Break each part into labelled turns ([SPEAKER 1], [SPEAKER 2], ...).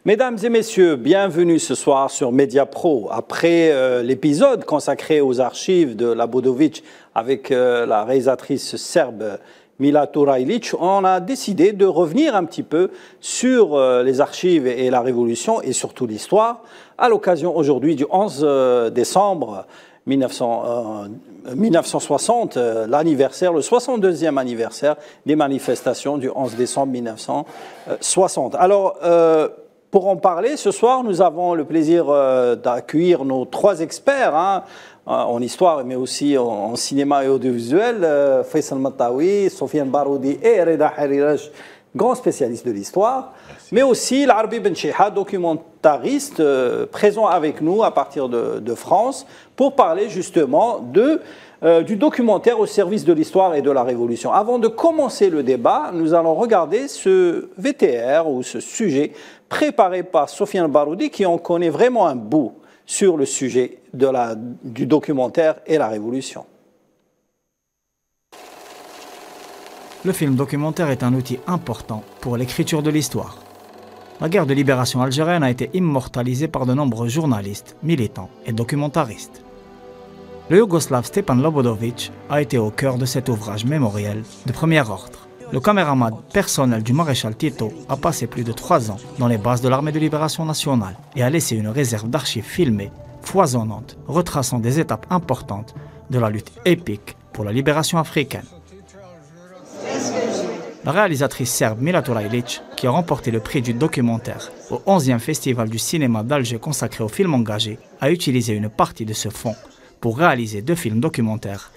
[SPEAKER 1] Mesdames et messieurs, bienvenue ce soir sur Media Pro. Après l'épisode consacré aux archives de Labodović avec la réalisatrice serbe Mila Turajlić, on a décidé de revenir un petit peu sur les archives et la Révolution et surtout l'histoire à l'occasion aujourd'hui du 11 décembre 1960, l'anniversaire, le 62e anniversaire des manifestations du 11 décembre 1960. Alors, pour en parler, ce soir, nous avons le plaisir d'accueillir nos trois experts en histoire, mais aussi en cinéma et audiovisuel, Faisal Matawi, Sofiane Baroudi et Reda Hariraj, grand spécialiste de l'histoire, mais aussi l'Arbi Ben Cheikha, documentariste, présent avec nous à partir de France, pour parler justement du documentaire au service de l'histoire et de la Révolution. Avant de commencer le débat, nous allons regarder ce VTR ou ce sujet préparé par Sofiane Baroudi, qui en connaît vraiment un bout sur le sujet du documentaire et la Révolution.
[SPEAKER 2] Le film documentaire est un outil important pour l'écriture de l'histoire. La guerre de libération algérienne a été immortalisée par de nombreux journalistes, militants et documentaristes. Le Yougoslave Stepan Labodović a été au cœur de cet ouvrage mémoriel de premier ordre. Le caméraman personnel du maréchal Tito a passé plus de 3 ans dans les bases de l'armée de libération nationale et a laissé une réserve d'archives filmées, foisonnantes, retraçant des étapes importantes de la lutte épique pour la libération africaine. La réalisatrice serbe Mila Turajlić, qui a remporté le prix du documentaire au 11e Festival du cinéma d'Alger consacré aux films engagés, a utilisé une partie de ce fonds pour réaliser 2 films documentaires.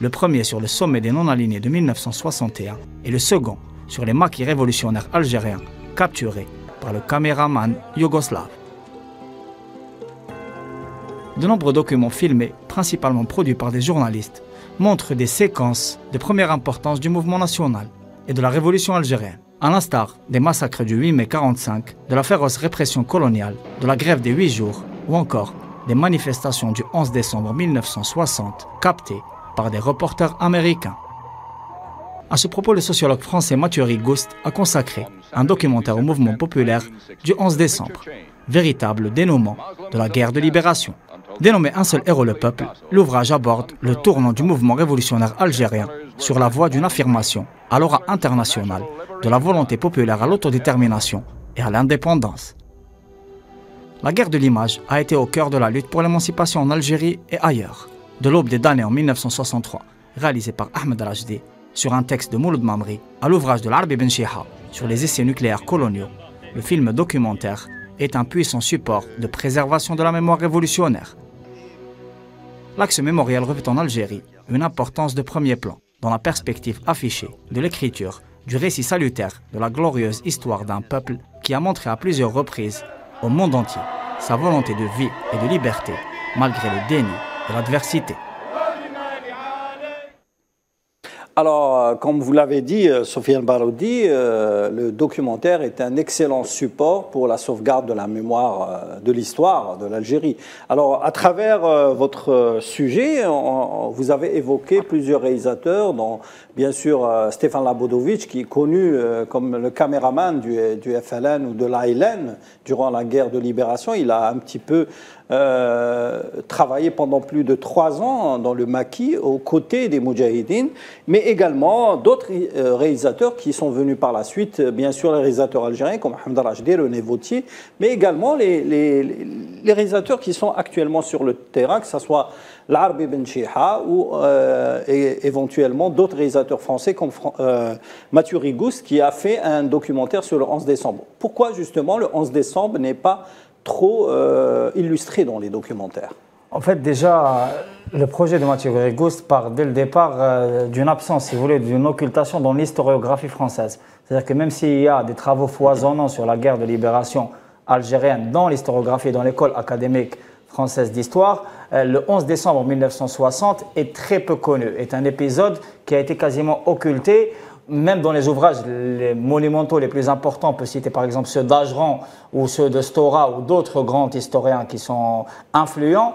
[SPEAKER 2] Le premier sur le sommet des non-alignés de 1961 et le second sur les maquis révolutionnaires algériens capturés par le caméraman yougoslave. De nombreux documents filmés, principalement produits par des journalistes, montrent des séquences de première importance du mouvement national et de la révolution algérienne, à l'instar des massacres du 8 mai 1945, de la féroce répression coloniale, de la grève des 8 jours ou encore des manifestations du 11 décembre 1960 captées par des reporters américains. À ce propos, le sociologue français Mathieu Rigouste a consacré un documentaire au mouvement populaire du 11 décembre, véritable dénouement de la guerre de libération. Dénommé Un seul héros le peuple, l'ouvrage aborde le tournant du mouvement révolutionnaire algérien sur la voie d'une affirmation, à l'aura internationale, de la volonté populaire à l'autodétermination et à l'indépendance. La guerre de l'image a été au cœur de la lutte pour l'émancipation en Algérie et ailleurs. De l'aube des damnés en 1963, réalisé par Ahmed Rajdi, sur un texte de Mouloud Mamri, à l'ouvrage de l'Arbi Ben Cheikha sur les essais nucléaires coloniaux, le film documentaire est un puissant support de préservation de la mémoire révolutionnaire. L'axe mémoriel revêt en Algérie une importance de premier plan, dans la perspective affichée de l'écriture du récit salutaire de la glorieuse histoire d'un peuple qui a montré à plusieurs reprises au monde entier sa volonté de vie et de liberté, malgré le déni et l'adversité.
[SPEAKER 1] Alors, comme vous l'avez dit, Sofiane Baroudi, le documentaire est un excellent support pour la sauvegarde de la mémoire de l'histoire de l'Algérie. Alors, à travers votre sujet, vous avez évoqué plusieurs réalisateurs, dont bien sûr Stepan Labodović, qui est connu comme le caméraman du FLN ou de l'ALN durant la guerre de libération. Il a un petit peu travaillé pendant plus de 3 ans dans le maquis aux côtés des Moudjahidines, mais également d'autres réalisateurs qui sont venus par la suite, bien sûr les réalisateurs algériens comme Ahmed Rajdi, René Vauthier, mais également les réalisateurs qui sont actuellement sur le terrain, que ce soit l'Arbi Ben Cheikha ou éventuellement d'autres réalisateurs français comme Mathieu Rigouste, qui a fait un documentaire sur le 11 décembre. Pourquoi justement le 11 décembre n'est pas trop illustré dans les documentaires?
[SPEAKER 3] En fait, déjà, le projet de Mathieu Rigouste part dès le départ d'une absence, si vous voulez, d'une occultation dans l'historiographie française. C'est-à-dire que même s'il y a des travaux foisonnants sur la guerre de libération algérienne dans l'historiographie, dans l'école académique française d'histoire, le 11 décembre 1960 est très peu connu, est un épisode qui a été quasiment occulté même dans les ouvrages les monumentaux les plus importants, on peut citer par exemple ceux d'Ajran ou ceux de Stora ou d'autres grands historiens qui sont influents,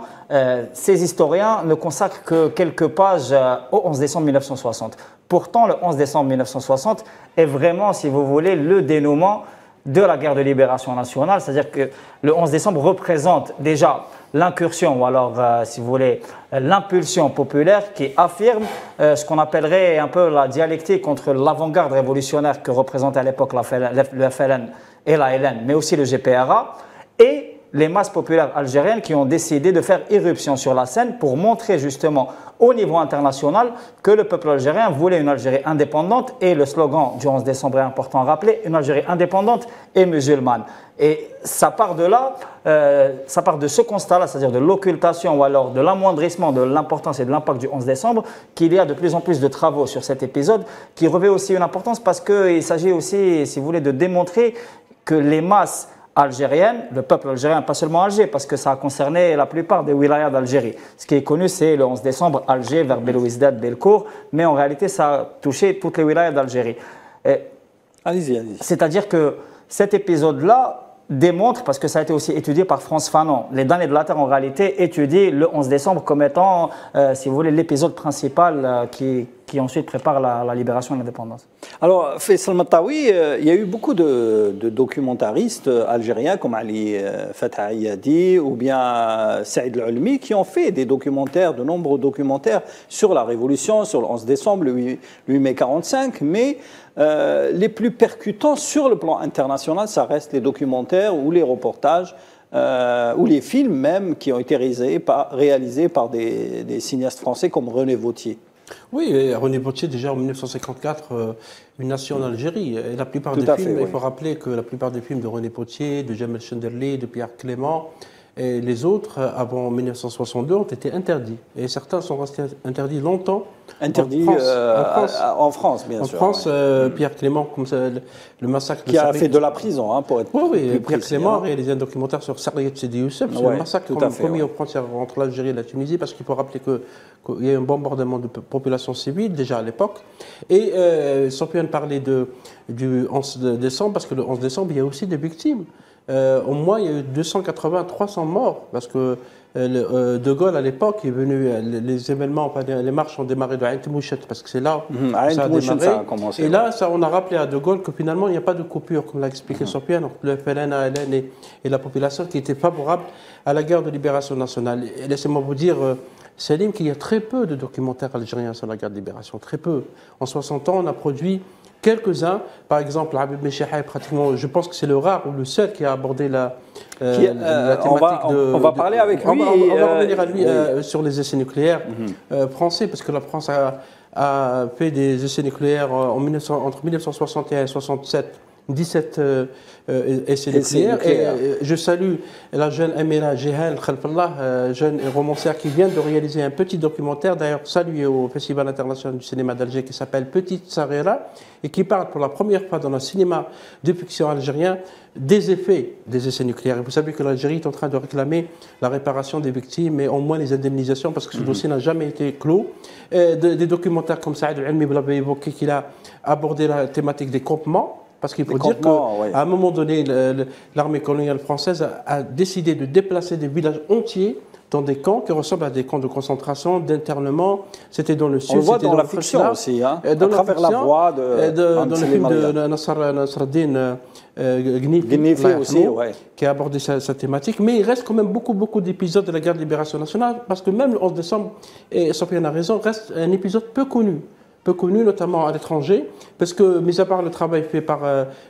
[SPEAKER 3] ces historiens ne consacrent que quelques pages au 11 décembre 1960. Pourtant, le 11 décembre 1960 est vraiment, si vous voulez, le dénouement de la guerre de libération nationale, c'est-à-dire que le 11 décembre représente déjà l'incursion, ou alors, si vous voulez, l'impulsion populaire qui affirme ce qu'on appellerait un peu la dialectique entre l'avant-garde révolutionnaire que représentait à l'époque le FLN et la LN, mais aussi le GPRA, et les masses populaires algériennes qui ont décidé de faire irruption sur la scène pour montrer justement au niveau international que le peuple algérien voulait une Algérie indépendante, et le slogan du 11 décembre est important à rappeler, une Algérie indépendante et musulmane. Et ça part de là, ça part de ce constat-là, c'est-à-dire de l'occultation ou alors de l'amoindrissement de l'importance et de l'impact du 11 décembre, qu'il y a de plus en plus de travaux sur cet épisode qui revêt aussi une importance parce qu'il s'agit aussi, si vous voulez, de démontrer que les masses algérienne, le peuple algérien, pas seulement Alger, parce que ça a concerné la plupart des wilayas d'Algérie. Ce qui est connu, c'est le 11 décembre, Alger, vers Belouizdad, Belcourt, mais en réalité, ça a touché toutes les wilayas d'Algérie.
[SPEAKER 1] Allez-y, allez-y.
[SPEAKER 3] C'est-à-dire que cet épisode-là démontre, parce que ça a été aussi étudié par Frantz Fanon, les damnés de la Terre en réalité étudient le 11 décembre comme étant, si vous voulez, l'épisode principal qui ensuite prépare la libération et l'indépendance.
[SPEAKER 1] Alors, Faisal Matawi, il y a eu beaucoup de documentaristes algériens comme Ali Fatah Ayadi ou bien Saïd Al-Ulmi qui ont fait des documentaires, de nombreux documentaires sur la Révolution, sur le 11 décembre, le 8 mai 45, mais les plus percutants sur le plan international, ça reste les documentaires ou les reportages ou les films même qui ont été réalisés par des cinéastes français comme René Vauthier.
[SPEAKER 4] Oui, René Vauthier, déjà en 1954, Une nation en Algérie. Et la plupart des films, il faut rappeler que la plupart des films de René Vauthier, de Jamel Chenderli, de Pierre Clément, et les autres, avant 1962, ont été interdits. Et certains sont restés interdits longtemps.
[SPEAKER 1] Interdits en France, bien sûr.
[SPEAKER 4] En France, Pierre Clément, comme ça, le massacre
[SPEAKER 1] qui a fait de la prison, hein, pour être
[SPEAKER 4] oui, Pierre Clément a réalisé un documentaire sur Sarriet Sidi Youssef, sur le massacre commis aux frontières entre l'Algérie et la Tunisie, parce qu'il faut rappeler qu'il y a eu un bombardement de population civile, déjà à l'époque. Et sans plus parler du 11 décembre, parce que le 11 décembre, il y a aussi des victimes. Au moins, il y a eu 280 à 300 morts, parce que De Gaulle, à l'époque, est venu, les événements, les marches ont démarré de Ain Mouchet, parce que c'est là où ça a démarré. Ça a commencé, et là, on a rappelé à De Gaulle que finalement, il n'y a pas de coupure, comme l'a expliqué Sofiane, entre le FLN, ALN et la population qui était favorable à la guerre de libération nationale. Et laissez-moi vous dire, Salim, qu'il y a très peu de documentaires algériens sur la guerre de libération, très peu. En 60 ans, on a produit quelques-uns, par exemple, Habib Meshiha, pratiquement, je pense que c'est le rare ou le seul qui a abordé la thématique
[SPEAKER 1] on va parler avec lui.
[SPEAKER 4] On va revenir à lui sur les essais nucléaires français, parce que la France a fait des essais nucléaires entre 1961 et 1967. 17 essais nucléaires. Et je salue la jeune Amira Jehan Khalfallah, jeune romancière qui vient de réaliser un petit documentaire, d'ailleurs salué au Festival international du cinéma d'Alger, qui s'appelle Petite Sarera, et qui parle pour la première fois dans le cinéma de fiction algérien des effets des essais nucléaires. Et vous savez que l'Algérie est en train de réclamer la réparation des victimes et au moins les indemnisations, parce que ce dossier n'a jamais été clos. Des documentaires comme Saïd Al-Ilmi, vous l'avez évoqué, qu'il a abordé la thématique des campements. Parce qu'il faut dire qu'à un moment donné, l'armée coloniale française a décidé de déplacer des villages entiers dans des camps qui ressemblent à des camps de concentration, d'internement. C'était dans le sud.
[SPEAKER 1] On le voit dans la fiction aussi, hein, à travers la voix
[SPEAKER 4] dans le film de Nasreddin Ghenifi aussi, qui a abordé sa thématique. Mais il reste quand même beaucoup d'épisodes de la guerre de libération nationale, parce que même le 11 décembre, et Sofiane a raison, reste un épisode peu connu, notamment à l'étranger, parce que, mis à part le travail fait par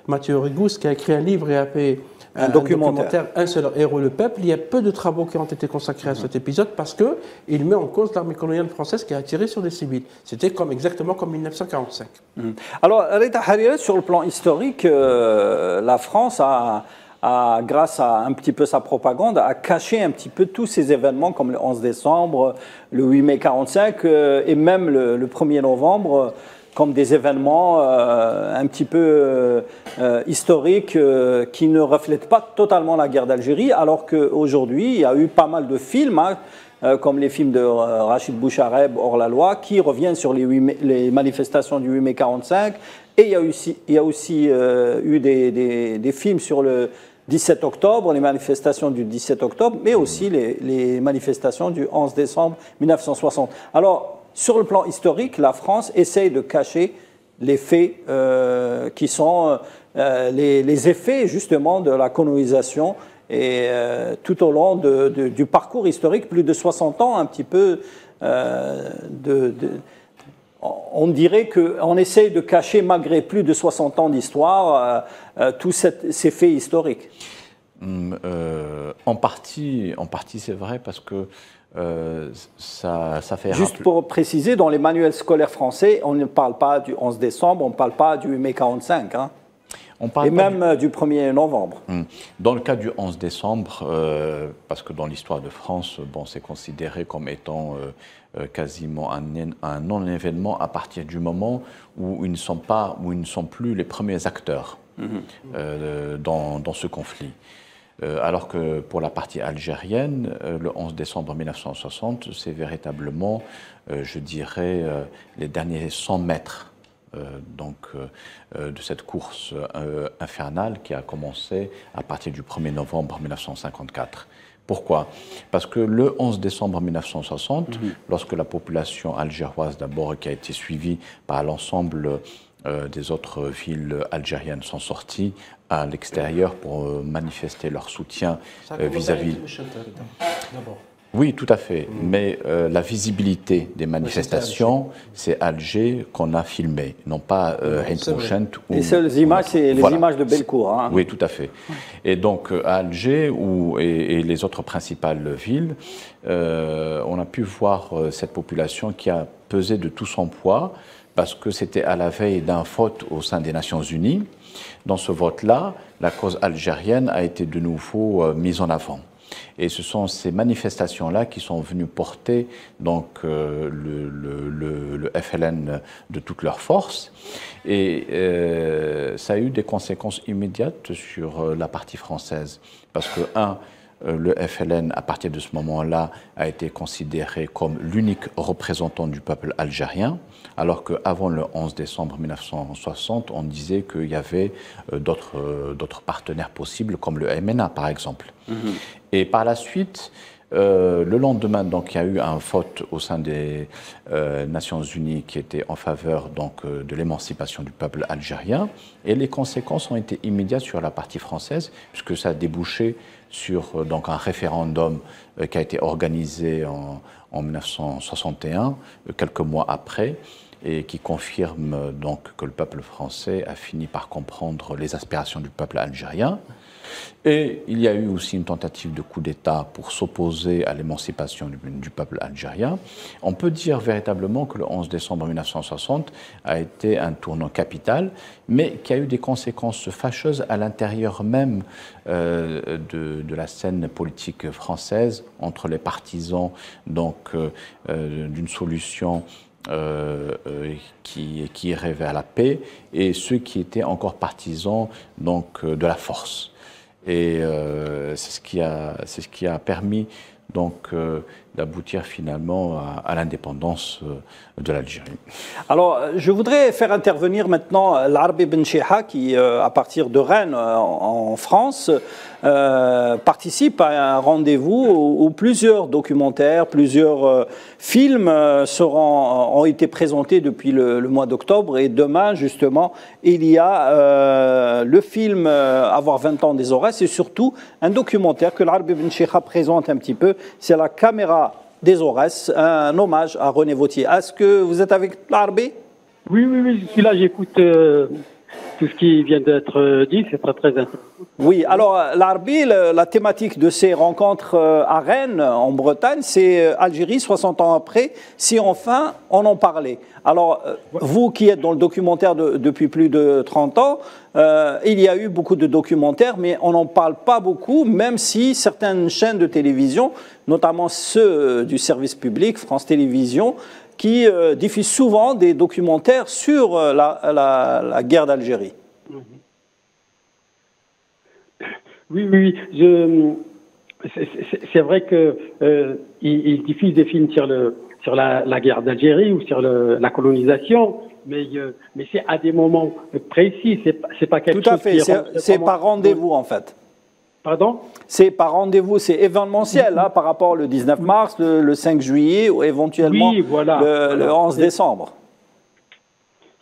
[SPEAKER 4] Mathieu Rigous, qui a écrit un livre et a fait un documentaire, Un seul héros, le peuple, il y a peu de travaux qui ont été consacrés à cet épisode, parce qu'il met en cause l'armée coloniale française qui a tiré sur des civils. C'était exactement comme 1945.
[SPEAKER 1] Alors, Rita Hariri, sur le plan historique, la France grâce à un petit peu sa propagande, a caché un petit peu tous ces événements comme le 11 décembre, le 8 mai 45 et même le 1er novembre comme des événements un petit peu historiques qui ne reflètent pas totalement la guerre d'Algérie, alors qu'aujourd'hui, il y a eu pas mal de films, comme les films de Rachid Bouchareb, Hors la loi, qui reviennent sur les manifestations du 8 mai 45. Et il y a aussi eu des films sur le 17 octobre, les manifestations du 17 octobre, mais aussi les manifestations du 11 décembre 1960. Alors, sur le plan historique, la France essaye de cacher les faits qui sont les effets justement de la colonisation et tout au long du parcours historique, plus de 60 ans, un petit peu on dirait qu'on essaye de cacher, malgré plus de 60 ans d'histoire, tous ces faits historiques.
[SPEAKER 5] En partie c'est vrai, parce que ça fait...
[SPEAKER 1] Juste pour préciser, dans les manuels scolaires français, on ne parle pas du 11 décembre, on ne parle pas du 8 mai 45, hein. Et même du 1er novembre.
[SPEAKER 5] Dans le cas du 11 décembre, parce que dans l'histoire de France, bon, c'est considéré comme étant quasiment un non-événement à partir du moment où ils ne sont plus les premiers acteurs dans ce conflit. Alors que pour la partie algérienne, le 11 décembre 1960, c'est véritablement, je dirais, les derniers 100 mètres de cette course infernale qui a commencé à partir du 1er novembre 1954. Pourquoi? Parce que le 11 décembre 1960, lorsque la population algéroise d'abord, qui a été suivie par l'ensemble des autres villes algériennes, sont sorties à l'extérieur pour manifester leur soutien vis-à-vis... Oui, tout à fait. Mais la visibilité des manifestations, c'est Alger qu'on a filmé, non pas Ain Trouchent.
[SPEAKER 1] Les seules images, c'est les images de Bellecour. Hein.
[SPEAKER 5] Oui, tout à fait. Et donc, à Alger et les autres principales villes, on a pu voir cette population qui a pesé de tout son poids, parce que c'était à la veille d'un vote au sein des Nations Unies. Dans ce vote-là, la cause algérienne a été de nouveau mise en avant. Et ce sont ces manifestations-là qui sont venues porter donc, le FLN de toute leur force. Et ça a eu des conséquences immédiates sur la partie française. Parce que, le FLN, à partir de ce moment-là, a été considéré comme l'unique représentant du peuple algérien, alors qu'avant le 11 décembre 1960, on disait qu'il y avait d'autres partenaires possibles, comme le MNA, par exemple. Et par la suite, le lendemain, donc, il y a eu un vote au sein des Nations Unies qui était en faveur donc, de l'émancipation du peuple algérien. Et les conséquences ont été immédiates sur la partie française, puisque ça a débouché sur donc, un référendum qui a été organisé en 1961, quelques mois après, et qui confirme donc que le peuple français a fini par comprendre les aspirations du peuple algérien. Et il y a eu aussi une tentative de coup d'État pour s'opposer à l'émancipation du peuple algérien. On peut dire véritablement que le 11 décembre 1960 a été un tournant capital, mais qui a eu des conséquences fâcheuses à l'intérieur même de la scène politique française, entre les partisans d'une solution qui irait vers la paix et ceux qui étaient encore partisans donc, de la force. Et c'est ce qui a permis donc d'aboutir finalement à l'indépendance de l'Algérie.
[SPEAKER 1] Alors, je voudrais faire intervenir maintenant l'Arbi Ben Cheikha qui, à partir de Rennes, en France, participe à un rendez-vous où plusieurs documentaires, plusieurs films ont été présentés depuis le mois d'octobre. Et demain, justement, il y a le film Avoir 20 ans des Aurès et surtout un documentaire que l'Arbi Ben Cheikha présente un petit peu. C'est La caméra des Aurès, un hommage à René Vauthier. Est-ce que vous êtes avec l'Arbi?
[SPEAKER 6] Oui, je suis là, j'écoute tout ce qui vient d'être dit, c'est très intéressant.
[SPEAKER 1] Oui, alors l'Arbi, la thématique de ces rencontres à Rennes, en Bretagne, c'est Algérie, 60 ans après, si enfin on en parlait. Alors, vous qui êtes dans le documentaire depuis plus de 30 ans, il y a eu beaucoup de documentaires, mais on n'en parle pas beaucoup, même si certaines chaînes de télévision, notamment ceux du service public, France Télévisions, qui diffuse souvent des documentaires sur la guerre d'Algérie.
[SPEAKER 6] Oui. C'est vrai qu'il diffuse des films sur la guerre d'Algérie ou sur la colonisation, mais c'est à des moments précis. C'est pas quelque chose.
[SPEAKER 1] Tout à fait. C'est par rendez-vous en fait.
[SPEAKER 6] Pardon?
[SPEAKER 1] C'est par rendez-vous, c'est événementiel par rapport au 19 mars, le 5 juillet ou éventuellement le 11 décembre.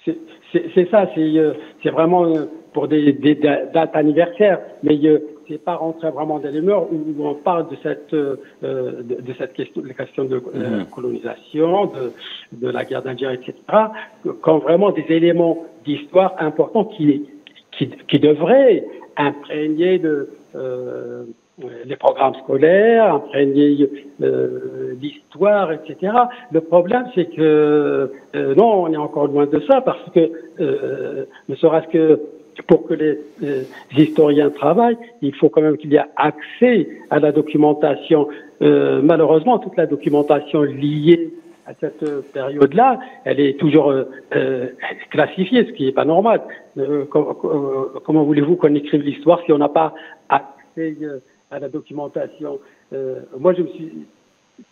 [SPEAKER 6] C'est ça, c'est vraiment pour des dates anniversaires, mais c'est pas rentrer vraiment dans les mœurs où on parle de cette question de colonisation, de la guerre d'Algérie, etc., quand vraiment des éléments d'histoire importants qui devraient imprégner les programmes scolaires, imprégner l'histoire, etc. Le problème, c'est que non, on est encore loin de ça, parce que ne serait-ce que pour que les historiens travaillent, il faut quand même qu'il y ait accès à la documentation. Malheureusement, toute la documentation liée à cette période-là, elle est toujours classifiée, ce qui n'est pas normal. Comment voulez-vous qu'on écrive l'histoire si on n'a pas accès à la documentation? Moi, je me suis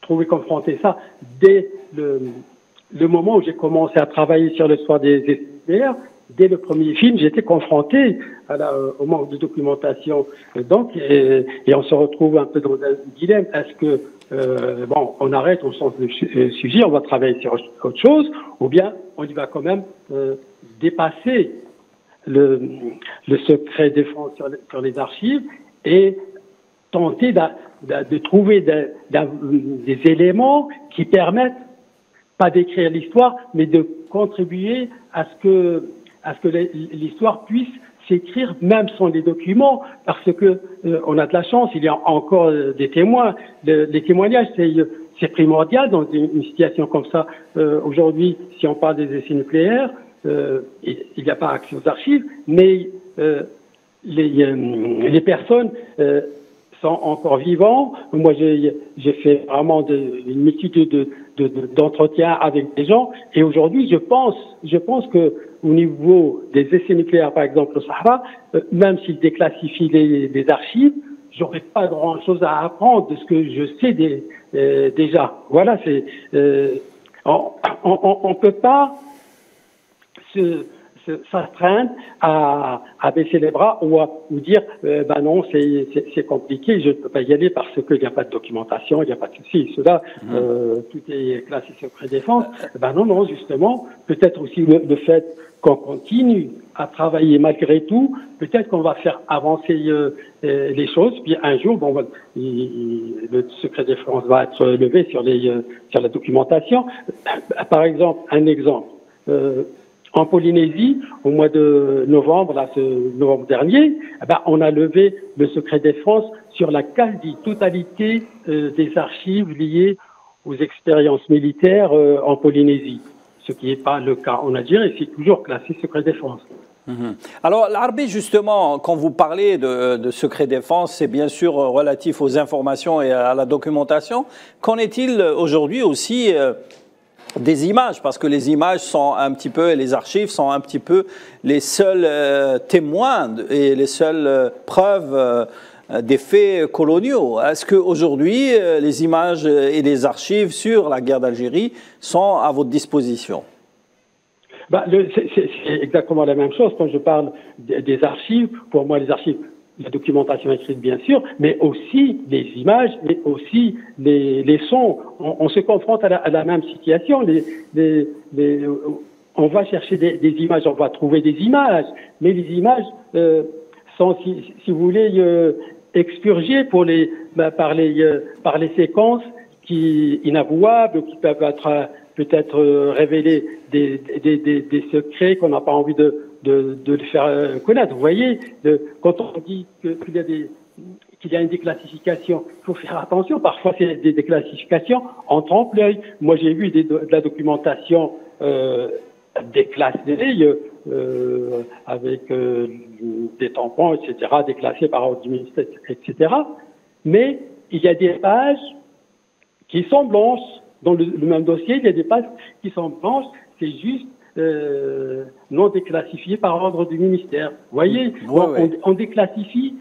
[SPEAKER 6] trouvé confronté à ça dès le moment où j'ai commencé à travailler sur l'histoire des SPR. Dès le premier film, j'étais confronté au manque de documentation. Donc, et on se retrouve un peu dans un dilemme. Est-ce que on arrête, on change de sujet, on va travailler sur autre chose, ou bien on y va quand même dépasser le secret défense sur les archives et tenter de trouver des éléments qui permettent pas d'écrire l'histoire, mais de contribuer à ce que l'histoire puisse s'écrire même sans les documents, parce que on a de la chance, il y a encore des témoins. Les témoignages, c'est primordial dans une situation comme ça. Aujourd'hui, si on parle des essais nucléaires, il n'y a pas accès aux archives, mais les personnes sont encore vivants. Moi, j'ai fait vraiment une multitude d'entretiens avec des gens, et aujourd'hui, je pense que au niveau des essais nucléaires, par exemple au Sahara, même s'ils déclassifient les archives, j'aurais pas grand-chose à apprendre de ce que je sais déjà. Voilà, on peut pas s'astreindre à baisser les bras ou dire non, c'est compliqué, je ne peux pas y aller parce qu'il n'y a pas de documentation, il n'y a pas de souci. Cela, tout est classé secret défense. Non, justement, peut-être aussi le fait qu'on continue à travailler malgré tout, peut-être qu'on va faire avancer les choses, puis un jour, le secret défense va être levé sur la documentation. Par exemple, en Polynésie, au mois de novembre, novembre dernier, on a levé le secret défense sur la quasi-totalité des archives liées aux expériences militaires en Polynésie. Ce qui n'est pas le cas en Algérie, c'est toujours classé secret défense.
[SPEAKER 1] Alors, l'Arbi, justement, quand vous parlez de secret défense, c'est bien sûr relatif aux informations et à la documentation. Qu'en est-il aujourd'hui aussi des images, parce que les images sont un petit peu, et les archives sont un petit peu les seuls témoins et les seules preuves des faits coloniaux. Est-ce qu'aujourd'hui, les images et les archives sur la guerre d'Algérie sont à votre disposition?
[SPEAKER 6] C'est exactement la même chose. Quand je parle des archives, pour moi, les archives, la documentation écrite, bien sûr, mais aussi les images, mais aussi les sons. On se confronte à la même situation. On va chercher des images, on va trouver des images, mais les images sont, si vous voulez, expurgées par les séquences inavouables, qui peuvent être peut-être révéler des secrets qu'on n'a pas envie de le faire connaître. Vous voyez, quand on dit qu'il y a une déclassification, il faut faire attention. Parfois, c'est des déclassifications en trompe-l'œil. Moi, j'ai vu de la documentation déclassée avec des tampons, etc., déclassés par ordre du ministère, etc. Mais il y a des pages qui sont blanches. Dans le même dossier, il y a des pages qui sont blanches, c'est juste non déclassifié par ordre du ministère. Vous voyez, on déclassifie,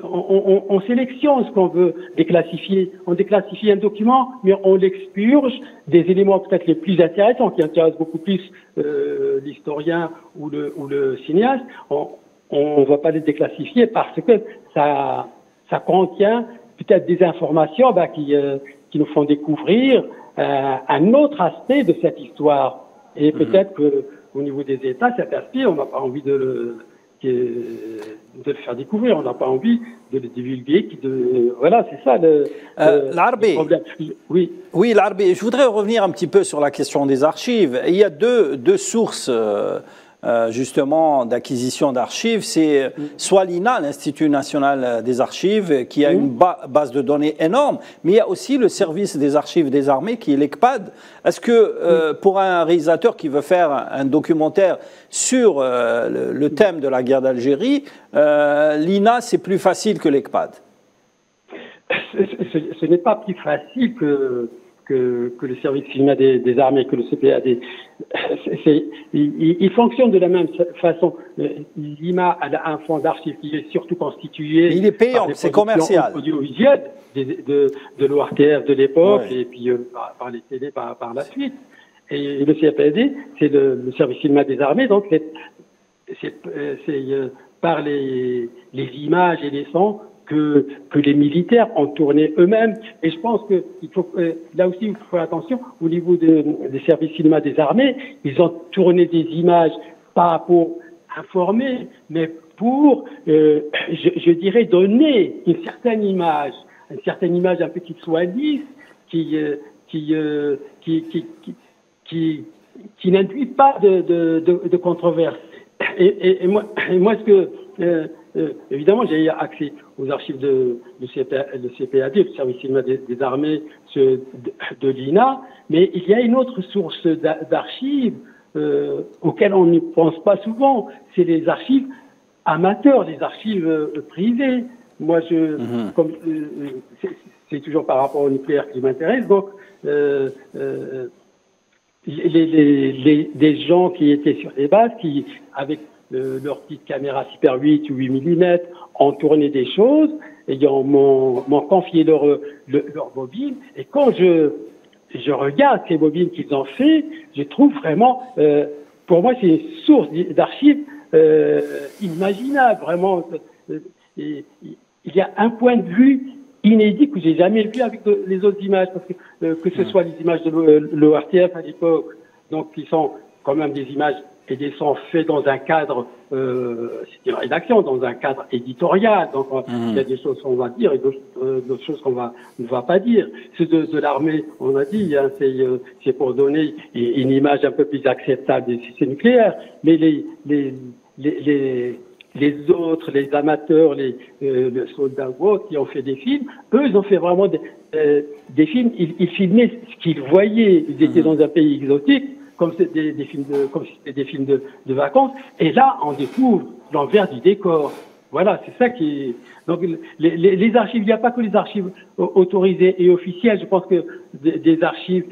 [SPEAKER 6] on sélectionne ce qu'on veut déclassifier. On déclassifie un document, mais on l'expurge des éléments peut-être les plus intéressants, qui intéressent beaucoup plus l'historien ou le cinéaste. On ne va pas les déclassifier parce que ça contient peut-être des informations qui nous font découvrir un autre aspect de cette histoire. Et peut-être qu'au niveau des États, cet aspect, on n'a pas envie de le faire découvrir, on n'a pas envie de le divulguer. Voilà, c'est ça le problème.
[SPEAKER 1] Oui, Larbi, je voudrais revenir un petit peu sur la question des archives. Il y a deux sources justement d'acquisition d'archives. C'est soit l'INA, l'Institut national des archives, qui a une base de données énorme, mais il y a aussi le service des archives des armées qui est l'ECPAD. Est-ce que pour un réalisateur qui veut faire un documentaire sur le thème de la guerre d'Algérie, l'INA c'est plus facile que l'ECPAD?
[SPEAKER 6] Ce n'est pas plus facile que le service cinéma des armées, que le CPAD. Il fonctionne de la même façon. L'IMA a un fonds d'archives qui est surtout constitué.
[SPEAKER 1] Mais il est payant, c'est commercial.
[SPEAKER 6] Audiovisuel de l'ORTF de l'époque et puis par les télés par la suite. Et le CPAD, c'est le service cinéma des armées, donc c'est par les images et les sons que les militaires ont tourné eux-mêmes. Et je pense que là aussi, il faut faire attention au niveau des services cinéma des armées. Ils ont tourné des images pas pour informer, mais pour, je dirais, donner une certaine image un peu qui soit lisse, qui n'induit pas de controverse. Et moi, ce que évidemment, j'ai eu accès aux archives de CPAD, le service cinéma des armées de l'INA, mais il y a une autre source d'archives auxquelles on ne pense pas souvent, c'est les archives amateurs, les archives privées. Moi, c'est toujours par rapport au nucléaire qui m'intéresse, donc des gens qui étaient sur des bases, qui, avec leur petite caméra Super 8 ou 8 mm, ont tourné des choses, et m'ont confié leur bobine, et quand je regarde ces bobines qu'ils ont fait, je trouve vraiment, pour moi, c'est une source d'archives inimaginable, vraiment. Il y a un point de vue inédit que j'ai jamais vu avec les autres images, parce que ce soit les images de l'ORTF à l'époque, donc qui sont quand même des images et des sons faits dans un cadre, c'est une rédaction, dans un cadre éditorial. Donc il y a des choses qu'on va dire et d'autres choses qu'on ne va pas dire. Ceux de l'armée, on a dit, hein, c'est pour donner une image un peu plus acceptable des essais nucléaires. Mais les autres, les amateurs, les soldats ou autres qui ont fait des films, eux, ils ont fait vraiment des films. Ils filmaient ce qu'ils voyaient. Ils étaient dans un pays exotique, comme c'était des films de vacances. Et là, on découvre l'envers du décor. Voilà, c'est ça qui est. Donc, les archives, il n'y a pas que les archives autorisées et officielles. Je pense que des archives,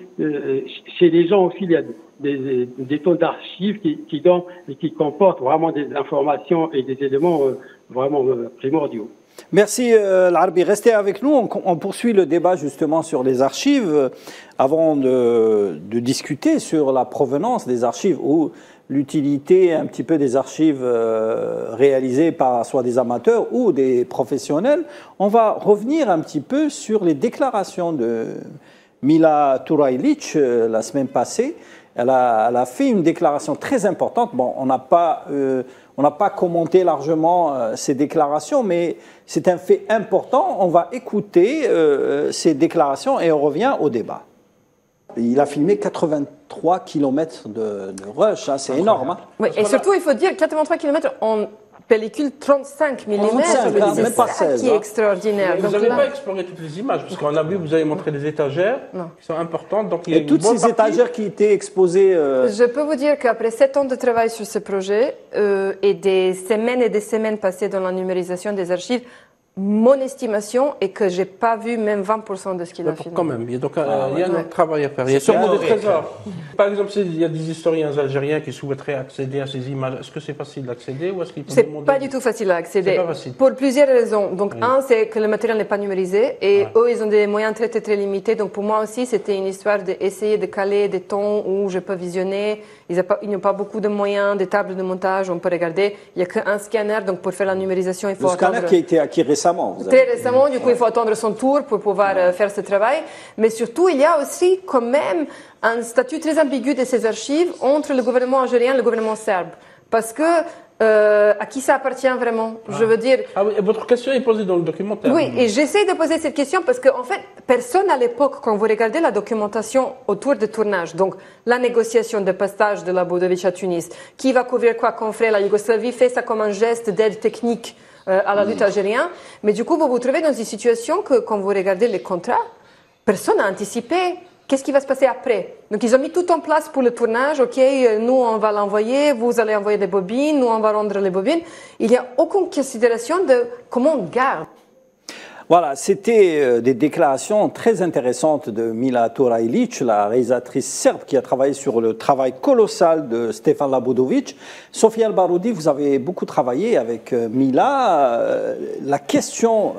[SPEAKER 6] chez les gens aussi, il y a des tonnes d'archives qui donnent et qui comportent vraiment des informations et des éléments vraiment primordiaux.
[SPEAKER 1] Merci Larbi. Restez avec nous. On poursuit le débat justement sur les archives avant de discuter sur la provenance des archives ou l'utilité un petit peu des archives réalisées par soit des amateurs ou des professionnels. On va revenir un petit peu sur les déclarations de Mila Turajlić la semaine passée. Elle a fait une déclaration très importante. Bon, on n'a pas commenté largement ces déclarations, mais c'est un fait important. On va écouter ces déclarations et on revient au débat. Il a filmé 83 km de rush, hein, c'est énorme. Hein.
[SPEAKER 7] Oui, et surtout, il faut dire 83 km en pellicule 35 mm,
[SPEAKER 1] même pas 16,
[SPEAKER 7] qui est extraordinaire.
[SPEAKER 4] Vous n'avez pas exploré toutes les images, parce qu'on a vu, vous avez montré des étagères qui sont importantes. Donc il y a
[SPEAKER 1] toutes ces étagères qui étaient exposées...
[SPEAKER 7] Je peux vous dire qu'après 7 ans de travail sur ce projet et des semaines passées dans la numérisation des archives, mon estimation est que j'ai pas vu même 20% de ce qu'il a filmé.
[SPEAKER 4] Quand même, il y a, donc, il y a un travail à faire. Il y a sûrement des trésors. Par exemple, il y a des historiens algériens qui souhaiteraient accéder à ces images. Est-ce que c'est facile d'accéder ou est-ce qu'il faut demander...
[SPEAKER 7] C'est pas du tout facile à accéder.
[SPEAKER 4] C'est pas facile.
[SPEAKER 7] Pour plusieurs raisons. Donc, un, c'est que le matériel n'est pas numérisé et eux, ils ont des moyens très, très, très limités. Donc, pour moi aussi, c'était une histoire d'essayer de caler des temps où je peux visionner. Ils n'ont pas beaucoup de moyens, des tables de montage, on peut regarder. Il n'y a qu'un scanner, donc pour faire la numérisation, il faut attendre...
[SPEAKER 1] Le scanner qui a été acquis récemment.
[SPEAKER 7] Très récemment, du coup, il faut attendre son tour pour pouvoir faire ce travail. Mais surtout, il y a aussi quand même un statut très ambigu de ces archives entre le gouvernement algérien et le gouvernement serbe. Parce que à qui ça appartient vraiment? Je veux dire...
[SPEAKER 4] Ah oui, votre question est posée dans le documentaire.
[SPEAKER 7] Oui, et j'essaie de poser cette question parce qu'en fait, personne à l'époque, quand vous regardez la documentation autour du tournage, donc la négociation de passage de la Boudovic à Tunis, qui va couvrir quoi qu'on ferait, la Yougoslavie fait ça comme un geste d'aide technique à la lutte algérienne. Mais du coup, vous vous trouvez dans une situation que, quand vous regardez les contrats, personne n'a anticipé qu'est-ce qui va se passer après. Donc, ils ont mis tout en place pour le tournage. OK, nous, on va l'envoyer, vous allez envoyer des bobines, nous, on va rendre les bobines. Il n'y a aucune considération de comment on garde.
[SPEAKER 1] Voilà, c'était des déclarations très intéressantes de Mila Turajlić, la réalisatrice serbe qui a travaillé sur le travail colossal de Stefan Labudovic. Sophia El-Baroudi, vous avez beaucoup travaillé avec Mila. La question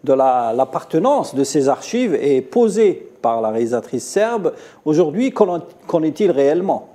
[SPEAKER 1] de l'appartenance de ces archives est posée par la réalisatrice serbe. Aujourd'hui, qu'en est-il réellement?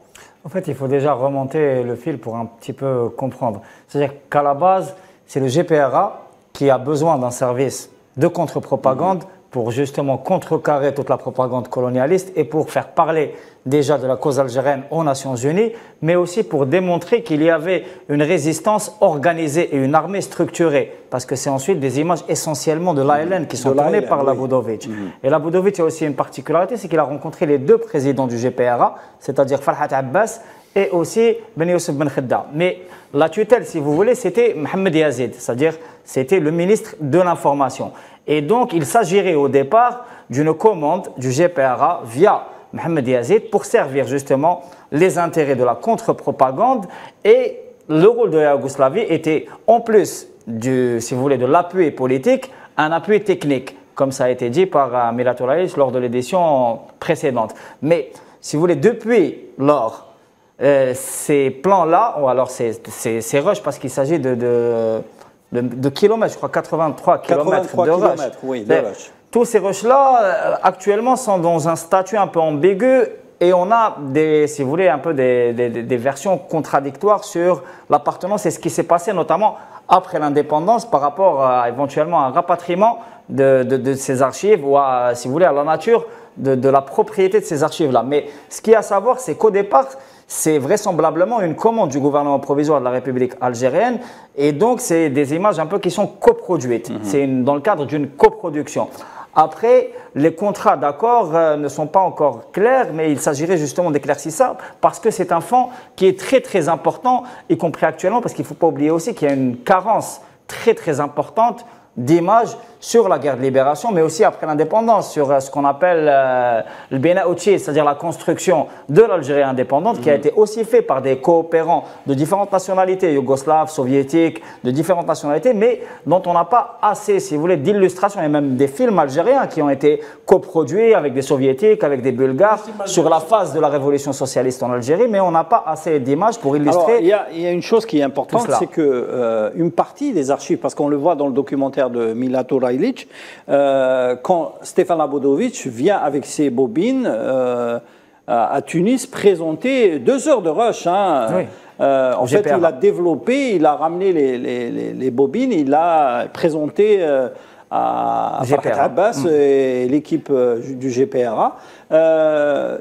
[SPEAKER 3] En fait, il faut déjà remonter le fil pour un petit peu comprendre. C'est-à-dire qu'à la base, c'est le GPRA qui a besoin d'un service de contre-propagande pour justement contrecarrer toute la propagande colonialiste et pour faire parler déjà de la cause algérienne aux Nations Unies, mais aussi pour démontrer qu'il y avait une résistance organisée et une armée structurée. Parce que c'est ensuite des images essentiellement de l'ALN qui sont tournées par Labudovic. Et Labudovic a aussi une particularité, c'est qu'il a rencontré les deux présidents du GPRA, c'est-à-dire Farhat Abbas et aussi Ben Youssef Ben Khedda. Mais la tutelle, si vous voulez, c'était Mohamed Yazid, c'est-à-dire c'était le ministre de l'Information. Et donc, il s'agirait au départ d'une commande du GPRA via Mohamed Yazid pour servir justement les intérêts de la contre-propagande. Et le rôle de la Yougoslavie était, en plus si vous voulez, de l'appui politique, un appui technique, comme ça a été dit par Mila Turajlić lors de l'édition précédente. Mais, si vous voulez, depuis lors, ces plans-là, ou alors ces rushs, parce qu'il s'agit de kilomètres, je crois 83 kilomètres de rush.
[SPEAKER 1] Oui, de rush.
[SPEAKER 3] Tous ces rushs-là, actuellement, sont dans un statut un peu ambigu et on a, si vous voulez, un peu des versions contradictoires sur l'appartenance et ce qui s'est passé, notamment après l'indépendance, par rapport à éventuellement un rapatriement de ces archives ou, si vous voulez, à la nature de la propriété de ces archives-là. Mais ce qu'il y a à savoir, c'est qu'au départ, c'est vraisemblablement une commande du gouvernement provisoire de la République algérienne et donc c'est des images un peu qui sont coproduites. C'est dans le cadre d'une coproduction. Après, les contrats d'accord ne sont pas encore clairs, mais il s'agirait justement d'éclaircir ça parce que c'est un fonds qui est très très important, y compris actuellement, parce qu'il ne faut pas oublier aussi qu'il y a une carence très très importante d'images sur la guerre de libération, mais aussi après l'indépendance, sur ce qu'on appelle le Bina Outi, c'est-à-dire la construction de l'Algérie indépendante, qui a été aussi fait par des coopérants de différentes nationalités, yougoslaves, soviétiques, de différentes nationalités, mais dont on n'a pas assez, si vous voulez, d'illustrations. Il y a même des films algériens qui ont été coproduits avec des soviétiques, avec des bulgares, sur la phase de la révolution socialiste en Algérie, mais on n'a pas assez d'images pour illustrer.
[SPEAKER 1] Alors, il y a une chose qui est importante, c'est que une partie des archives, parce qu'on le voit dans le documentaire de Mila Turajlić, quand Stefan Labudovic vient avec ses bobines à Tunis présenter 2 heures de rush. Oui. En fait, il a développé, il a ramené les bobines, il a présenté à Farhat Abbas et l'équipe du GPRA.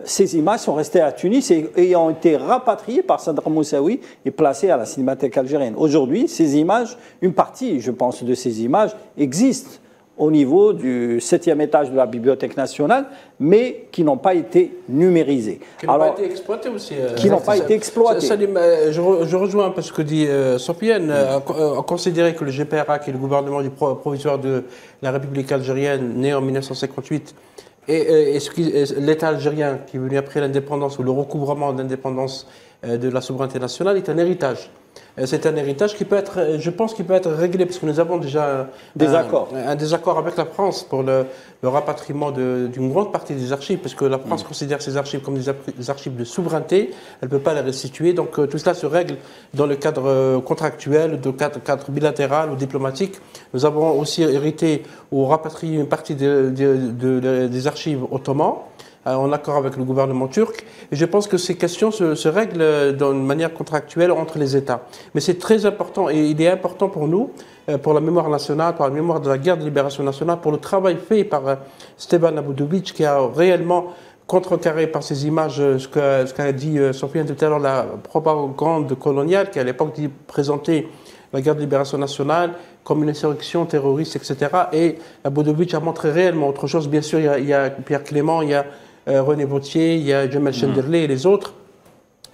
[SPEAKER 1] Ces images sont restées à Tunis et ont été rapatriées par Sadr Moussaoui et placées à la Cinémathèque algérienne. Aujourd'hui, ces images, une partie, je pense, de ces images existent au niveau du 7e étage de la Bibliothèque nationale, mais qui n'ont pas été numérisées.
[SPEAKER 4] Qui n'ont pas été exploitées aussi.
[SPEAKER 1] Qui n'ont pas été exploitées.
[SPEAKER 4] Je rejoins un peu ce que dit Sofiane. À considérer que le GPRA, qui est le gouvernement provisoire de la République algérienne, né en 1958, et l'État algérien qui est venu après l'indépendance ou le recouvrement d'indépendance de la souveraineté nationale est un héritage. C'est un héritage qui peut être, je pense, qui peut être réglé parce que nous avons déjà un désaccord avec la France pour le rapatriement d'une grande partie des archives, parce que la France considère ces archives comme des archives de souveraineté, elle ne peut pas les restituer. Donc tout cela se règle dans le cadre contractuel, de cadre bilatéral ou diplomatique. Nous avons aussi hérité ou rapatrié une partie des archives ottomanes, en accord avec le gouvernement turc. Et je pense que ces questions se règlent d'une manière contractuelle entre les États. Mais c'est très important, et il est important pour nous, pour la mémoire nationale, pour la mémoire de la guerre de libération nationale, pour le travail fait par Stevan Labudovic, qui a réellement contrecarré par ces images ce qu'a dit Sofiane tout à l'heure, la propagande coloniale, qui à l'époque présentait la guerre de libération nationale comme une insurrection terroriste, etc. Et Labudovic a montré réellement autre chose. Bien sûr, il y a Pierre Clément, il y a René Vauthier, il y a Jamal Chenderley et les autres.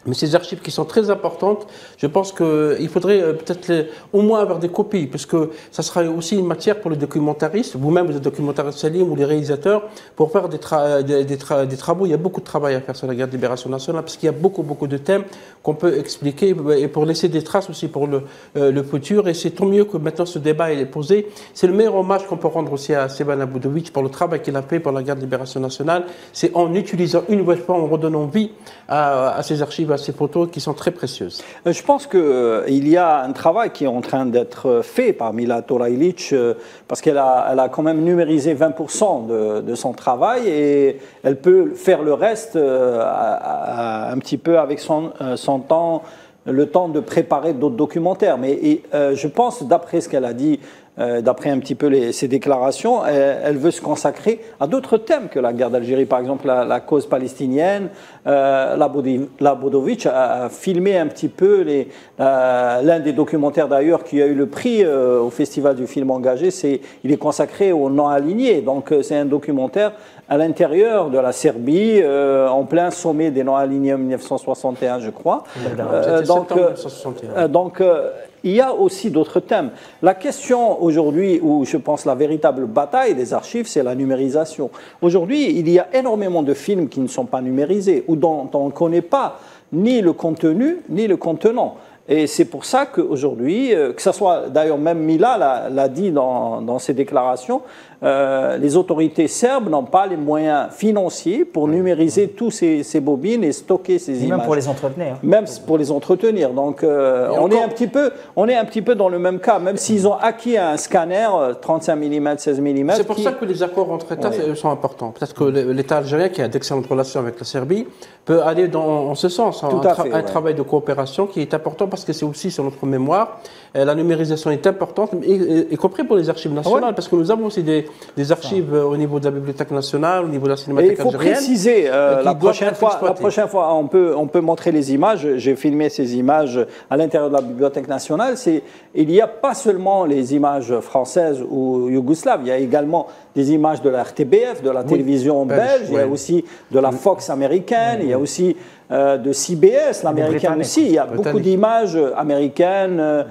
[SPEAKER 4] Mais ces archives qui sont très importantes, je pense qu'il faudrait peut-être au moins avoir des copies, parce que ça sera aussi une matière pour les documentaristes, vous-même vous êtes documentariste Salim, ou les réalisateurs, pour faire des travaux. Il y a beaucoup de travail à faire sur la guerre de libération nationale, parce qu'il y a beaucoup de thèmes qu'on peut expliquer, et pour laisser des traces aussi pour le futur. Et c'est tant mieux que maintenant ce débat est posé. C'est le meilleur hommage qu'on peut rendre aussi à Stevan Labudovic pour le travail qu'il a fait pour la guerre de libération nationale. C'est en utilisant une nouvelle fois, en redonnant vie à ces archives, à ces photos qui sont très précieuses.
[SPEAKER 1] Je pense qu'il y a un travail qui est en train d'être fait par Mila Torailic, parce qu'elle a quand même numérisé 20% de son travail, et elle peut faire le reste un petit peu avec son temps, le temps de préparer d'autres documentaires. Mais je pense, d'après ce qu'elle a dit, d'après un petit peu ses déclarations, elle veut se consacrer à d'autres thèmes que la guerre d'Algérie, par exemple la cause palestinienne. Labudovic a filmé un petit peu l'un des documentaires d'ailleurs qui a eu le prix au Festival du film engagé, il est consacré aux non-alignés. Donc c'est un documentaire à l'intérieur de la Serbie, en plein sommet des non-alignés en 1961, je crois. Donc il y a aussi d'autres thèmes. La question aujourd'hui, où je pense la véritable bataille des archives, c'est la numérisation. Aujourd'hui, il y a énormément de films qui ne sont pas numérisés, ou dont on ne connaît pas ni le contenu, ni le contenant. Et c'est pour ça qu'aujourd'hui, que ce soit, d'ailleurs même Mila l'a dit dans ses déclarations, les autorités serbes n'ont pas les moyens financiers pour numériser tous ces bobines et stocker ces images.
[SPEAKER 3] Même pour les entretenir.
[SPEAKER 1] Même pour les entretenir. Donc on est un petit peu dans le même cas, même s'ils ont acquis un scanner 35 mm, 16 mm.
[SPEAKER 4] C'est pour ça que les accords entre États sont importants. Peut-être que l'État algérien, qui a d'excellentes relations avec la Serbie, peut aller en ce sens. Un travail de coopération qui est important, parce que c'est aussi sur notre mémoire. La numérisation est importante, y compris pour les archives nationales, parce que nous avons aussi des archives au niveau de la Bibliothèque nationale, au niveau de la Cinémathèque algérienne.
[SPEAKER 1] Il faut préciser, la prochaine fois, on peut montrer les images. J'ai filmé ces images à l'intérieur de la Bibliothèque nationale. Il n'y a pas seulement les images françaises ou yougoslaves, il y a également des images de la RTBF, de la télévision belge, il y a aussi de la Fox américaine, il y a aussi de CBS, l'américaine aussi. Il y a beaucoup d'images américaines,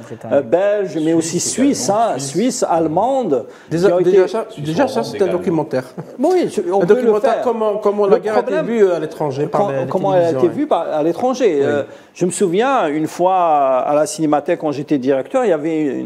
[SPEAKER 1] belges, mais aussi suisses, suisses, allemandes.
[SPEAKER 4] Déjà, ça, c'est un documentaire.
[SPEAKER 1] Oui, on peut le faire.
[SPEAKER 4] Comment la guerre a été vue à l'étranger.
[SPEAKER 1] Comment elle a été vue à l'étranger. Je me souviens, une fois à la Cinémathèque, quand j'étais directeur, il y avait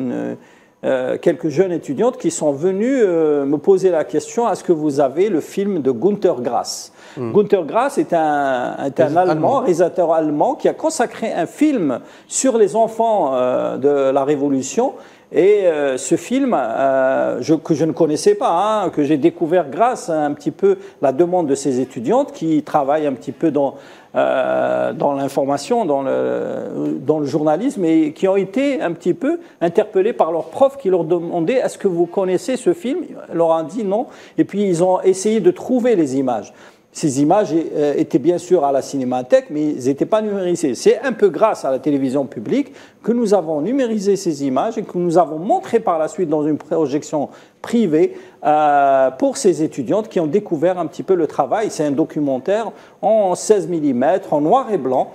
[SPEAKER 1] quelques jeunes étudiantes qui sont venues me poser la question: est-ce que vous avez le film de Günter Grass? Günter Grass est un Allemand, réalisateur allemand, qui a consacré un film sur les enfants de la Révolution. Et ce film, que je ne connaissais pas, que j'ai découvert grâce à un petit peu la demande de ces étudiantes qui travaillent un petit peu dans l'information, dans le journalisme, et qui ont été un petit peu interpellés par leurs profs qui leur demandaient: est-ce que vous connaissez ce film? Ils leur ont dit non. Et puis ils ont essayé de trouver les images. Ces images étaient bien sûr à la Cinémathèque, mais ils n'étaient pas numérisées. C'est un peu grâce à la télévision publique que nous avons numérisé ces images et que nous avons montré par la suite dans une projection privée pour ces étudiantes qui ont découvert un petit peu le travail. C'est un documentaire en 16 mm, en noir et blanc,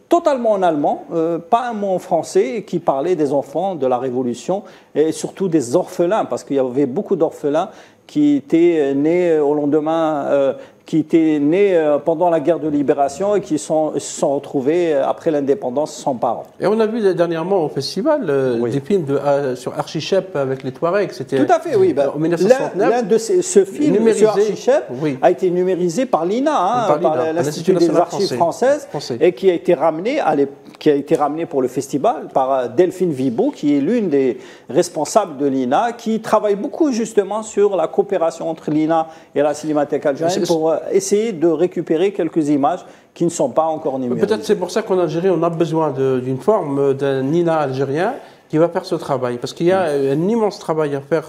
[SPEAKER 1] totalement en allemand, pas un mot en français, qui parlait des enfants de la Révolution et surtout des orphelins, parce qu'il y avait beaucoup d'orphelins qui étaient nés au lendemain, qui étaient nés pendant la guerre de libération et qui se sont retrouvés après l'indépendance sans parents.
[SPEAKER 4] Et on a vu dernièrement au festival des films sur Archichep avec les Touaregs.
[SPEAKER 1] Tout à fait, oui.
[SPEAKER 4] En 1969.
[SPEAKER 1] L'un de ce film sur Archichep a été numérisé par l'INA, par l'Institut des Archives françaises, et qui a été ramené pour le festival par Delphine Vibo, qui est l'une des responsables de l'INA, qui travaille beaucoup justement sur la coopération entre l'INA et la Cinémathèque algérienne pour essayer de récupérer quelques images qui ne sont pas encore numérisées.
[SPEAKER 4] Peut-être c'est pour ça qu'en Algérie, on a besoin d'une forme d'un INA algérien qui va faire ce travail. Parce qu'il y a un immense travail à faire.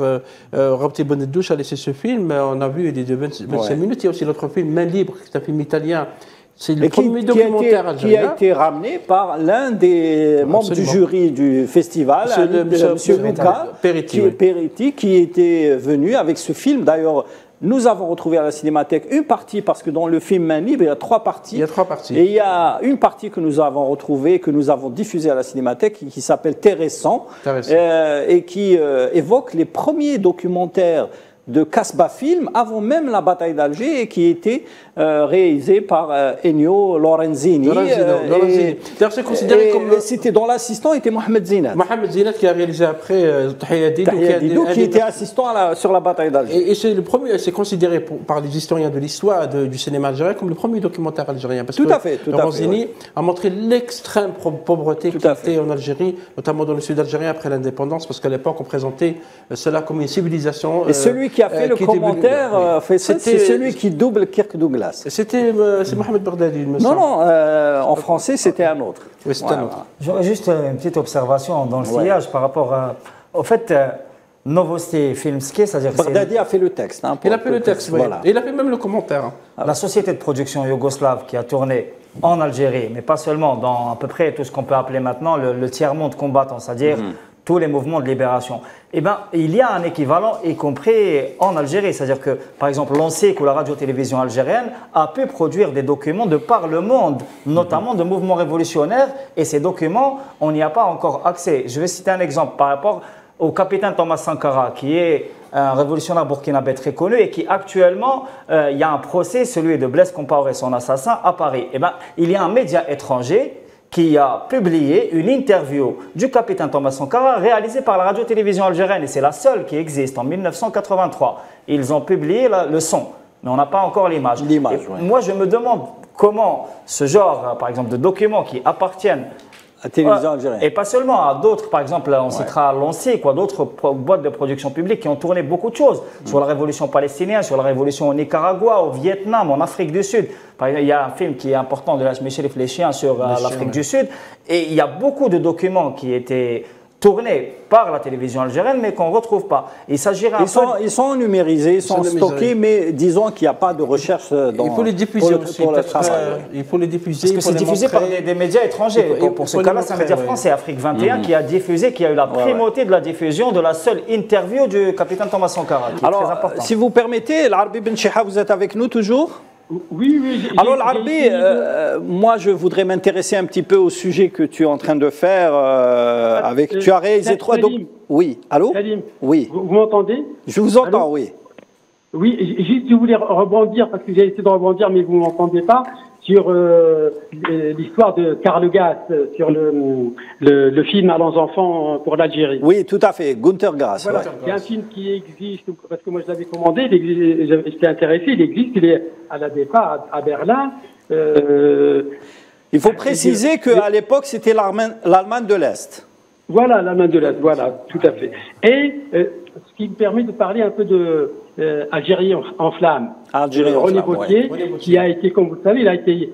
[SPEAKER 4] Rabti Bonnet-Douche a laissé ce film, on a vu des 25 minutes. Il y a aussi l'autre film, Main Libre, qui est un film italien. C'est le premier documentaire algérien.
[SPEAKER 1] Qui a été ramené par l'un des membres du jury du festival, M. Luca Peretti, qui était venu avec ce film. D'ailleurs, nous avons retrouvé à la Cinémathèque une partie, parce que dans le film Main Libre, il y a 3 parties.
[SPEAKER 4] Il y a 3 parties.
[SPEAKER 1] Et il y a une partie que nous avons retrouvée, que nous avons diffusée à la Cinémathèque, qui s'appelle Terresson, et qui évoque les premiers documentaires de Casbah Film avant même la bataille d'Alger, et qui était réalisé par Ennio Lorenzini.
[SPEAKER 4] D'ailleurs, c'est considéré comme...
[SPEAKER 1] C'était dans l'assistant, était Mohamed Zinat.
[SPEAKER 4] Mohamed Zinat qui a réalisé après Tahia
[SPEAKER 1] Didou, qui était assistant sur la bataille d'Alger.
[SPEAKER 4] Et c'est le premier, c'est considéré par les historiens de l'histoire du cinéma algérien comme le premier documentaire algérien. Parce
[SPEAKER 1] tout à fait.
[SPEAKER 4] Lorenzini a montré l'extrême pauvreté qui était en Algérie, notamment dans le sud algérien après l'indépendance, parce qu'à l'époque on présentait cela comme une civilisation.
[SPEAKER 1] Et celui qui a fait le commentaire, c'est celui qui double Kirk Douglas.
[SPEAKER 4] C'est Mohamed Bardadi, il me
[SPEAKER 1] semble. Non, en français, c'était un autre.
[SPEAKER 4] Oui, c'était un autre.
[SPEAKER 3] J'aurais juste une petite observation dans le sillage par rapport au fait, Novosti Filmski, c'est-à-dire...
[SPEAKER 1] Bardadi a fait le texte.
[SPEAKER 4] Il a fait le texte, oui.
[SPEAKER 1] Voilà.
[SPEAKER 4] Et il a fait même le commentaire.
[SPEAKER 3] La société de production yougoslave qui a tourné en Algérie, mais pas seulement, dans à peu près tout ce qu'on peut appeler maintenant le tiers-monde combattant, c'est-à-dire tous les mouvements de libération. Eh bien, il y a un équivalent, y compris en Algérie. C'est-à-dire que, par exemple, l'ONCIC ou la radio-télévision algérienne a pu produire des documents de par le monde, notamment de mouvements révolutionnaires, et ces documents, on n'y a pas encore accès. Je vais citer un exemple par rapport au capitaine Thomas Sankara, qui est un révolutionnaire burkinabé très connu et qui actuellement, il y a un procès, celui de Blaise Compaoré, son assassin, à Paris. Eh bien, il y a un média étranger qui a publié une interview du capitaine Thomas Sankara réalisée par la radio-télévision algérienne, et c'est la seule qui existe en 1983. Ils ont publié le son, mais on n'a pas encore l'image. Moi, je me demande comment ce genre, par exemple, de documents qui appartiennent
[SPEAKER 1] à la télévision algérienne.
[SPEAKER 3] Et pas seulement à d'autres, par exemple, on citera l'ONCIC, d'autres boîtes de production publique qui ont tourné beaucoup de choses sur la révolution palestinienne, sur la révolution au Nicaragua, au Vietnam, en Afrique du Sud. Par exemple, il y a un film qui est important de Michel Fléchien sur l'Afrique du Sud. Et il y a beaucoup de documents qui étaient tournés par la télévision algérienne, mais qu'on ne retrouve pas. Il s'agira
[SPEAKER 1] ils sont numérisés, ils sont stockés, mais disons qu'il n'y a pas de recherche dans...
[SPEAKER 4] Il faut les diffuser aussi. Il faut les diffuser.
[SPEAKER 3] Parce que c'est diffusé par des médias étrangers. Pour ce cas-là, c'est un média français, Afrique 21, qui a diffusé, qui a eu la primauté de la diffusion de la seule interview du capitaine Thomas Sankara, qui est très important.
[SPEAKER 1] Si vous permettez, l'Arbi Ben Cheikha, vous êtes avec nous toujours ?
[SPEAKER 6] Oui.
[SPEAKER 1] Alors, l'Arbi, moi, je voudrais m'intéresser un petit peu au sujet que tu es en train de faire. Tu as réalisé 3 documents. Oui, allô
[SPEAKER 6] Salim,
[SPEAKER 1] oui.
[SPEAKER 6] Vous m'entendez?
[SPEAKER 1] Je vous entends, oui.
[SPEAKER 6] Oui, juste, je voulais rebondir, parce que j'ai essayé de rebondir, mais vous ne m'entendez pas, sur l'histoire de Karl Gass, sur le film Allons enfants pour l'Algérie.
[SPEAKER 1] Oui, tout à fait, Günter Grass.
[SPEAKER 6] Voilà. C'est un film qui existe, parce que moi je l'avais commandé, j'étais intéressé, il existe, il est à la DEPA à Berlin.
[SPEAKER 1] Il faut préciser qu'à l'époque, c'était l'Allemagne de l'Est.
[SPEAKER 6] Voilà, l'Allemagne de l'Est, voilà, tout à fait. Et ce qui me permet de parler un peu de Algérie en flammes. René Vauthier, qui a été, comme vous le savez, il a été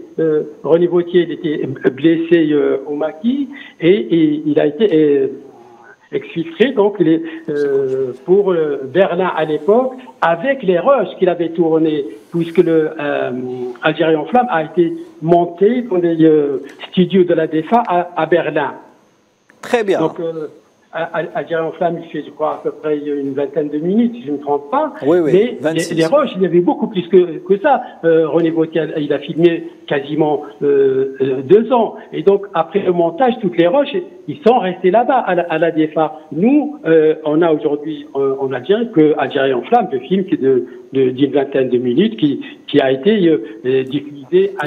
[SPEAKER 6] René Vauthier, il était blessé au maquis et il a été exfiltré, donc il est pour Berlin à l'époque, avec les rushs qu'il avait tournés, puisque le Algérie en flammes a été monté dans les studios de la DEFA à Berlin.
[SPEAKER 1] Très bien.
[SPEAKER 6] Donc, Algérien en flamme, il fait, je crois, à peu près une vingtaine de minutes, si je ne me trompe pas.
[SPEAKER 1] Oui, oui,
[SPEAKER 6] mais
[SPEAKER 1] 26.
[SPEAKER 6] les roches, il y avait beaucoup plus que ça. René Vauthier, il a filmé quasiment 2 ans. Et donc, après le montage, toutes les roches, ils sont restés là-bas, à la DFA. Nous, on a aujourd'hui en Algérie que Algérien en flamme, le film qui est d'une vingtaine de minutes, qui a été diffusé à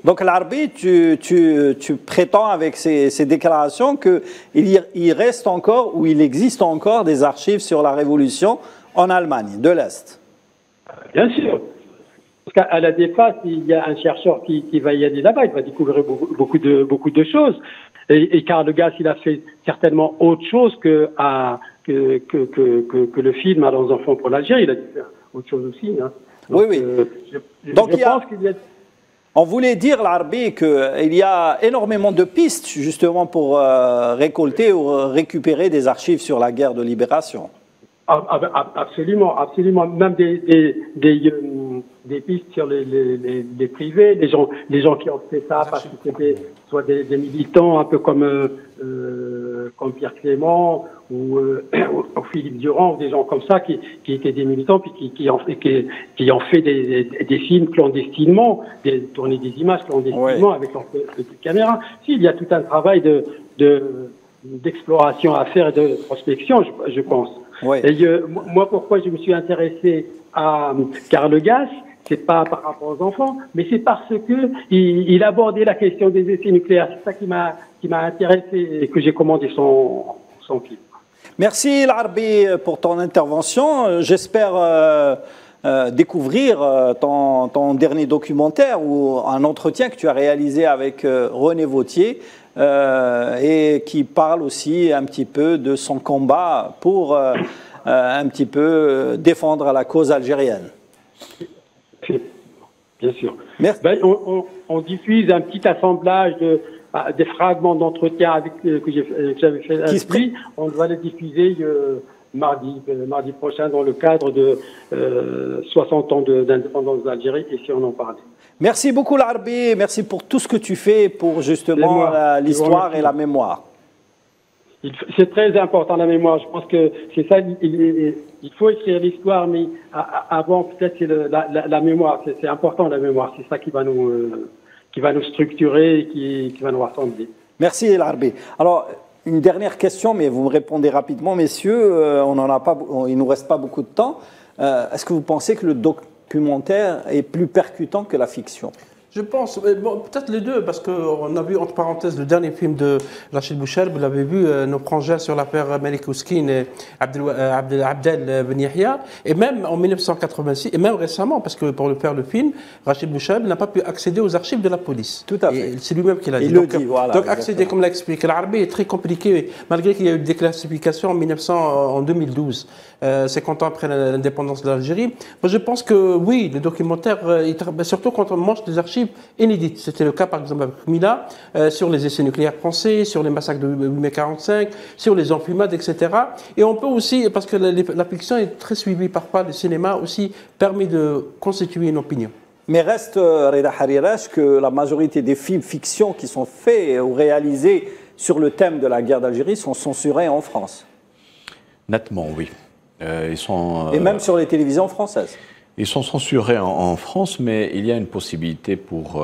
[SPEAKER 1] Donc l'Arbi, tu prétends avec ces déclarations qu'il reste encore ou il existe encore des archives sur la Révolution en Allemagne de l'Est.
[SPEAKER 6] Bien sûr. Parce qu'à la défense, il y a un chercheur qui va y aller là-bas, il va découvrir beaucoup de choses. Et Karl Gass, il a fait certainement autre chose que le film Allons enfants pour l'Algérie. Il a dû faire autre chose aussi. Hein. Donc,
[SPEAKER 1] oui.
[SPEAKER 6] Je pense qu'il y a...
[SPEAKER 1] On voulait dire, l'Arbi, qu'il y a énormément de pistes justement pour récolter ou récupérer des archives sur la guerre de libération.
[SPEAKER 6] Absolument, absolument. Même des pistes sur les privés, des gens qui ont fait ça parce que c'était soit des militants un peu comme Pierre Clément ou Philippe Durand, ou des gens comme ça qui étaient des militants puis qui ont fait des films clandestinement, tourner des images clandestinement avec leur petite caméra. Si, il y a tout un travail d'exploration à faire et de prospection, je pense.
[SPEAKER 1] Oui.
[SPEAKER 6] Et moi, pourquoi je me suis intéressé à Karl Gass, c'est pas par rapport aux enfants, mais c'est parce que il abordait la question des essais nucléaires. C'est ça qui m'a intéressé et que j'ai commandé son film.
[SPEAKER 1] Merci l'Arbi pour ton intervention. J'espère découvrir ton dernier documentaire ou un entretien que tu as réalisé avec René Vauthier et qui parle aussi un petit peu de son combat pour un petit peu défendre la cause algérienne.
[SPEAKER 6] Bien sûr.
[SPEAKER 1] Merci.
[SPEAKER 6] Ben, on diffuse un petit assemblage des fragments d'entretien que j'avais fait avec lui. On va les diffuser mardi prochain dans le cadre de 60 ans d'indépendance d'Algérie, et si on en parlait.
[SPEAKER 1] Merci beaucoup l'Arbi, merci pour tout ce que tu fais pour justement l'histoire et la mémoire.
[SPEAKER 6] C'est très important la mémoire, je pense que c'est ça, il faut écrire l'histoire, mais avant peut-être c'est la mémoire, c'est important la mémoire, c'est ça qui va nous structurer et qui va nous rassembler.
[SPEAKER 1] Merci l'Arbi. Alors, une dernière question, mais vous me répondez rapidement, messieurs, il ne nous reste pas beaucoup de temps. Est-ce que vous pensez que le documentaire est plus percutant que la fiction?
[SPEAKER 4] Je pense, bon, peut-être les deux, parce qu'on a vu, entre parenthèses, le dernier film de Rachid Bouchel, vous l'avez vu, Nos frangins sur l'affaire Melik Ouskin et Abdel Ben Yahya, et même en 1986, et même récemment, parce que pour faire le film, Rachid Bouchel n'a pas pu accéder aux archives de la police.
[SPEAKER 1] Tout à fait.
[SPEAKER 4] C'est lui-même qui l'a dit. Donc accéder, comme l'a expliqué l'Arbi, est très compliqué, malgré qu'il y a eu des déclassifications en 2012. 50 ans après l'indépendance de l'Algérie. Moi, je pense que oui, le documentaire, surtout quand on mange des archives inédites. C'était le cas, par exemple, avec Mila, sur les essais nucléaires français, sur les massacres de 8 mai 45, sur les enfumades, etc. Et on peut aussi, parce que la fiction est très suivie parfois, le cinéma aussi permet de constituer une opinion.
[SPEAKER 1] Mais reste, Reda Harirash, que la majorité des films fiction qui sont faits ou réalisés sur le thème de la guerre d'Algérie sont censurés en France.
[SPEAKER 5] Nettement, oui.
[SPEAKER 1] Et même sur les télévisions françaises.
[SPEAKER 5] Ils sont censurés en France, mais il y a une possibilité pour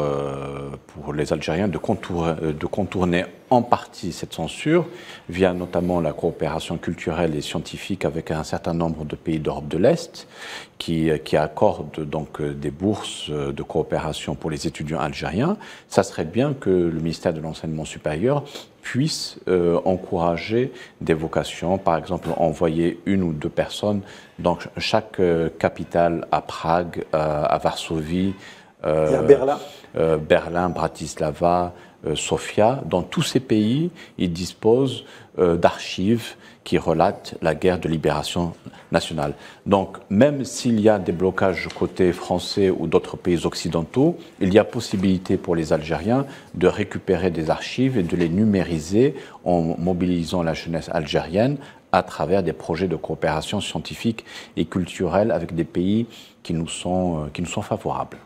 [SPEAKER 5] les Algériens de contourner en partie cette censure via notamment la coopération culturelle et scientifique avec un certain nombre de pays d'Europe de l'Est qui accordent donc des bourses de coopération pour les étudiants algériens. Ça serait bien que le ministère de l'Enseignement supérieur puisse encourager des vocations, par exemple envoyer 1 ou 2 personnes dans chaque capitale, à Prague, à Varsovie, Berlin, Bratislava, Sofia. Dans tous ces pays, ils disposent d'archives qui relatent la guerre de libération nationale. Donc, même s'il y a des blocages côté français ou d'autres pays occidentaux, il y a possibilité pour les Algériens de récupérer des archives et de les numériser en mobilisant la jeunesse algérienne à travers des projets de coopération scientifique et culturelle avec des pays qui nous sont favorables.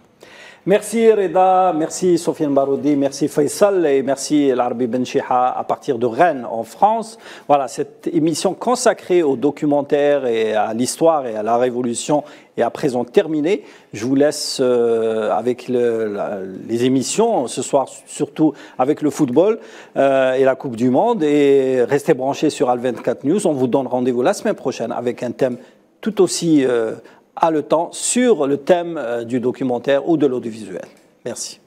[SPEAKER 1] Merci Reda, merci Sofiane Baroudi, merci Faisal et merci Larbi Benchiha à partir de Rennes en France. Voilà, cette émission consacrée au documentaire et à l'histoire et à la Révolution est à présent terminée. Je vous laisse avec les émissions, ce soir surtout avec le football et la Coupe du Monde. Et restez branchés sur Al24 News. On vous donne rendez-vous la semaine prochaine avec un thème tout aussi haletant sur le thème du documentaire ou de l'audiovisuel. Merci.